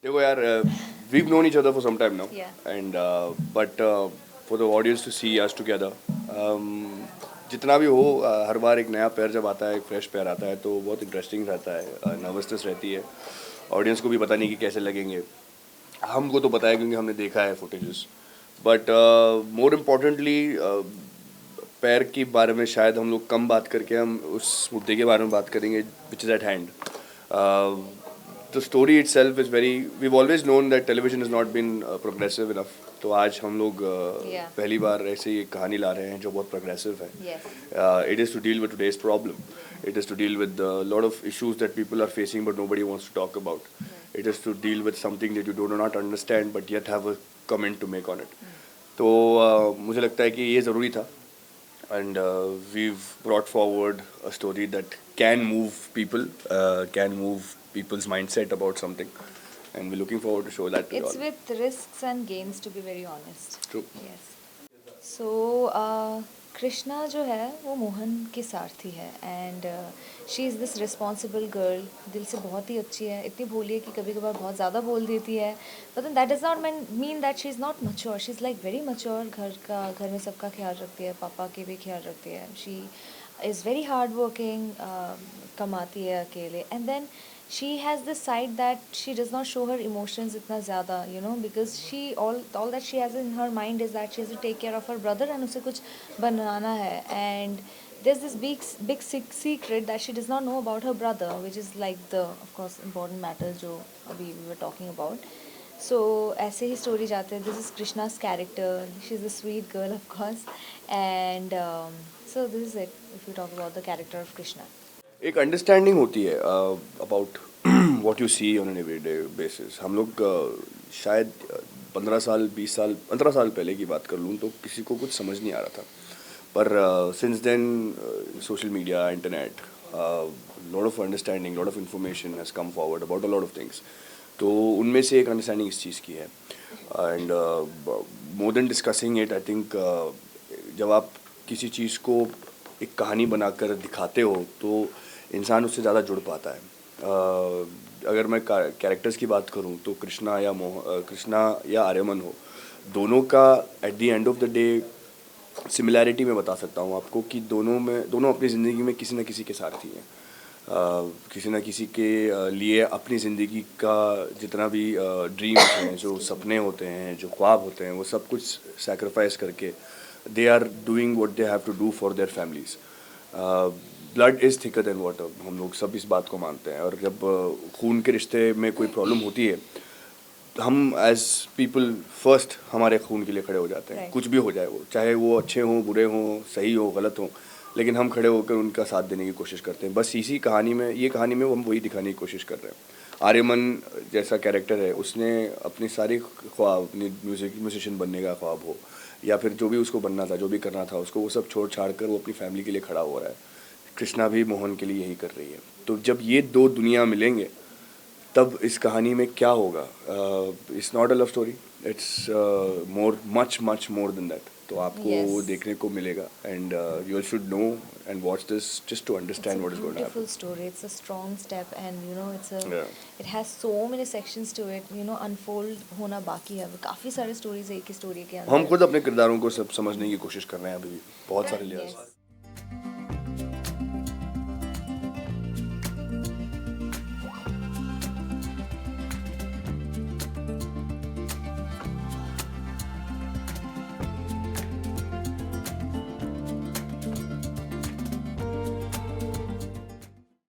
देखो यार, we've known each other for some time now, Yeah. and but for the audience to see us together, जितना भी हो, हर बार एक नया पेयर जब आता है, एक फ्रेश पेयर आता है, तो बहुत इंटरेस्टिंग रहता है, नर्वसनेस रहती है, ऑडियंस को भी पता नहीं कि कैसे लगेंगे। हमको तो पता है क्योंकि हमने देखा है फुटेजेस, बट मोर इम्पोर्टेंटली पैर के बारे में शायद हम लोग कम बात करके हम उस मुद्दे के बारे में बात करेंगे which is at hand. The story itself is very, we've always known that television is not been progressive enough, तो आज हम लोग Yeah. पहली बार ऐसे ही एक कहानी ला रहे हैं जो बहुत प्रोग्रेसिव है। Yes. It is to deal with today's problem. It is to deal with a lot of issues that people are facing but nobody wants to talk about. It is to deal with something that you do not understand but yet have a comment to make on it. तो मुझे लगता है कि ये ज़रूरी था, and we've brought forward a story that can move people, can move people's mindset about something, and we're looking forward to show that to you It's all. with risks and gains, to be very honest. True. Yes. So Krishna जो है वो मोहन की सारथी है, and she is this responsible girl, दिल से बहुत ही अच्छी है, इतनी भोली है कि कभी कभार बहुत ज़्यादा बोल देती है, but then that does not mean that she is not mature, she is like very mature, घर में सबका ख्याल रखती है, पापा के भी ख्याल रखती है, she is very hard working, कमाती है अकेले, and then she has this side that she does not show her emotions itna zyada, because she all that she has in her mind is that she has to take care of her brother and usse kuch banana hai, and there's this big secret that she does not know about her brother, which is like the of course important matter jo abhi we were talking about. So ऐसे ही story जाते हैं, this is Krishna's character, she is a sweet girl of course, and so this is it if you talk about the character of Krishna. एक understanding होती है about what you see on an everyday basis. हम लोग शायद 15 साल 20 साल 15 साल पहले की बात कर लूँ तो किसी को कुछ समझ नहीं आ रहा था, पर since then social media, internet, lot of understanding, lot of information has come forward about a lot of things. तो उनमें से एक अंडरस्टैंडिंग इस चीज़ की है, and more than discussing it, I think जब आप किसी चीज़ को एक कहानी बनाकर दिखाते हो तो इंसान उससे ज़्यादा जुड़ पाता है। अगर मैं कैरेक्टर्स की बात करूं तो कृष्णा या आर्यमन हो, दोनों का at the end of the day similarity मैं बता सकता हूं आपको कि दोनों अपनी ज़िंदगी में किसी न किसी के सारथी हैं। किसी न किसी के लिए अपनी ज़िंदगी का जितना भी ड्रीम्स हैं, जो सपने होते हैं, जो ख्वाब होते हैं, वो सब कुछ सेक्रीफाइस करके they are doing what they have to do for their families. Blood is thicker than water, हम लोग सब इस बात को मानते हैं, और जब खून के रिश्ते में कोई प्रॉब्लम होती है, हम एज पीपल फर्स्ट हमारे खून के लिए खड़े हो जाते हैं। Right. कुछ भी हो जाए, वो चाहे वो अच्छे हों, बुरे हों, सही हो, गलत हो, लेकिन हम खड़े होकर उनका साथ देने की कोशिश करते हैं। बस इसी कहानी में, ये कहानी में हम वही दिखाने की कोशिश कर रहे हैं। आर्यमन जैसा कैरेक्टर है, उसने अपनी सारी ख्वाब, अपनी म्यूजिशियन बनने का ख्वाब हो या फिर जो भी उसको बनना था, जो भी करना था उसको, वो सब छोड़ छाड़ कर वो अपनी फैमिली के लिए खड़ा हो रहा है। कृष्णा भी मोहन के लिए यही कर रही है। तो जब ये दो दुनिया मिलेंगे तब इस कहानी में क्या होगा? It's not a love story, it's more much much more than that. तो आपको Yes. वो देखने को मिलेगा, and you should know and watch this just to It's understand a what is going to beautiful happen. story. It's a strong step, and it's a Yeah. it has so many sections to it. Unfold होना बाकी है. काफी सारे stories है एक ही story के हम अंदर. खुद अपने किरदारों को सब समझने की कोशिश कर रहे हैं, अभी भी बहुत सारे लेयर्स। Yes.